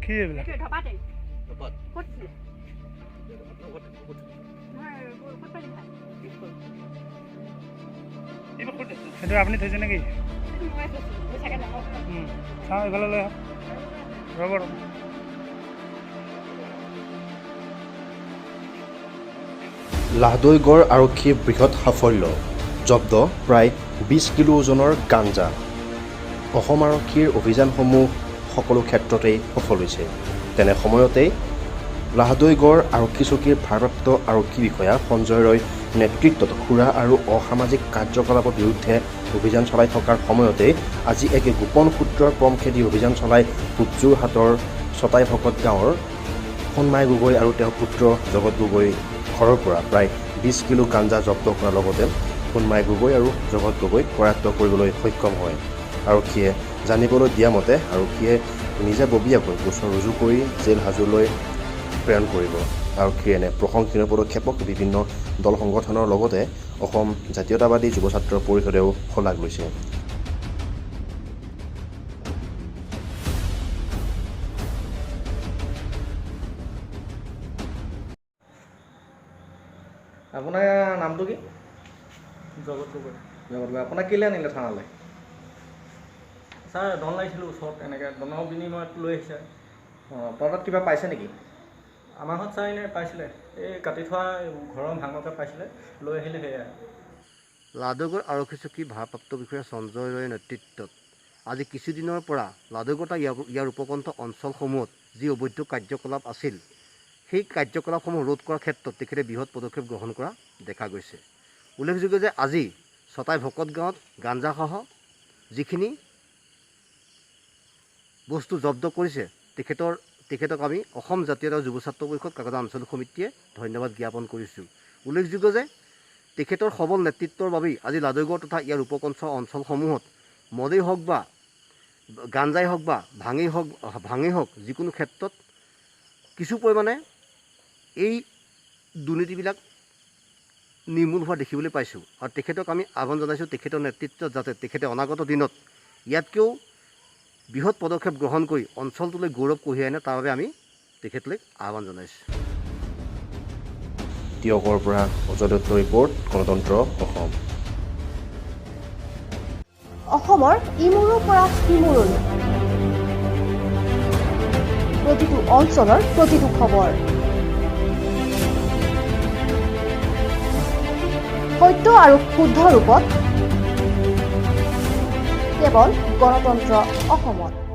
কি এইবিলাক ধপাতে ধপাত ক'ত দিছিলে সেইটো আপুনি থৈছে নেকি চাওঁ এইফালে লৈ আহক ৰ'ব লাহদৈগড় আৰক্ষীৰ বৃহৎ সাফল্য জব্দ প্ৰায় 20 কিলো ওজনৰ গাঞ্জা অসম আৰক্ষীৰ অভিযানসমূহ সকলো ক্ষেত্ৰতেই সফল হৈছে তেনে সময়তেই লাহদৈগড় আৰক্ষী চকীৰ ভাৰপ্ৰাপ্ত আৰক্ষী বিষয়া সঞ্জয় ৰয়ৰ নেতৃত্বত সুৰা আৰু অসামাজিক কাৰ্যকলাপৰ বিৰুদ্ধে অভিযান চলাই থকাৰ সময়তে আজি এক গোপন সূত্ৰৰ পম খেদি অভিযান চলাই যোৰহাটৰ ছটাই ভকত গাঁৱৰ সোণমাই গগৈ আৰু তেওঁৰ পুত্ৰ জগত গগৈ ঘৰৰ পৰা প্ৰায় 20 কিলো গাঞ্জা জব্দ কৰাৰ লগতে সোণমাই গগৈ আৰু জগত গগৈক কৰায়ত্ব কৰিবলৈ সক্ষম হয় আৰক্ষীয়ে জানিবলৈ দিয়া মতে আৰক্ষীয়ে নিজাববীয়াকৈ গোচৰ ৰুজু কৰি জেল হাজোলৈ প্ৰেৰণ কৰিব আৰক্ষীৰ এনে প্ৰশংসনীয় পদক্ষেপক বিভিন্ন দল সংগঠনৰ লগতে অসম জাতীয়তাবাদী যুৱ ছাত্ৰ পৰিষদেও শলাগ লৈছে আপোনাৰ নামটো কি জগত গগৈ জগত গগৈ আপোনাক কেলৈ আনিলে থানালৈ ছাৰ ধন লাগিছিলোঁ ওচৰত এনেকৈ ধনৰ বিনিময়ত লৈ আহিছে অঁ তাৰ তাত কিবা পাইছে নেকি আমাৰ ঘৰত ছাৰ এনেই পাইছিলে এই কাটি থোৱা ঘৰৰ ভাঙকে পাইছিলে লৈ আহিলে সেয়াই লাহদৈগড় আৰক্ষী চকী ভাৰপ্ৰাপ্ত বিষয়া সঞ্জয় ৰয়ৰ নেতৃত্বত আজি কিছুদিনৰ পৰা লাহদৈগড় ইয়াৰ উপকণ্ঠ অঞ্চলসমূহত যি অবৈধ কাৰ্যকলাপ আছিল সেই কাৰ্যকলাপসমূহ ৰোধ কৰাৰ ক্ষেত্ৰত তেখেতে বৃহৎ পদক্ষেপ গ্ৰহণ কৰা দেখা গৈছে উল্লেখযোগ্য যে আজি ছটাই ভকত গাঁৱত গাঞ্জাসহ যিখিনি বস্তু জব্দ কৰিছে তেখেতক আমি অসম জাতীয়তা যুৱ ছাত্ৰ পৰিষদ কাকজান আঞ্চলিক সমিতিয়ে ধন্যবাদ জ্ঞাপন কৰিছোঁ উল্লেখযোগ্য যে তেখেতৰ সবল নেতৃত্বৰ বাবেই আজি লাহদৈগড় তথা ইয়াৰ উপকণ্ঠ অঞ্চলসমূহত মদেই হওক বা গাঞ্জাই হওক বা ভাঙেই হওক যিকোনো ক্ষেত্ৰত কিছু পৰিমাণে এই দুৰ্নীতিবিলাক নিৰ্মূল হোৱা দেখিবলৈ পাইছোঁ আৰু তেখেতক আমি আহ্বান জনাইছোঁ তেখেতৰ নেতৃত্বত যাতে তেখেতে অনাগত দিনত ইয়াতকৈও বৃহৎ পদক্ষেপ গ্ৰহণ কৰি অঞ্চলটোলৈ গৌৰৱ কঢ়িয়াই আনে তাৰ বাবে আমি তেখেতলৈ আহ্বান জনাইছোঁ তিয়কৰ পৰা অজয় দত্ত ৰিপৰ্ট গণতন্ত্ৰ অসম অসমৰ ইমূৰৰ পৰা সিমূৰলৈ প্ৰতিটো অঞ্চলৰ প্ৰতিটো খবৰ সত্য আৰু শুদ্ধ ৰূপত কেৱল গণতন্ত্ৰ অসমত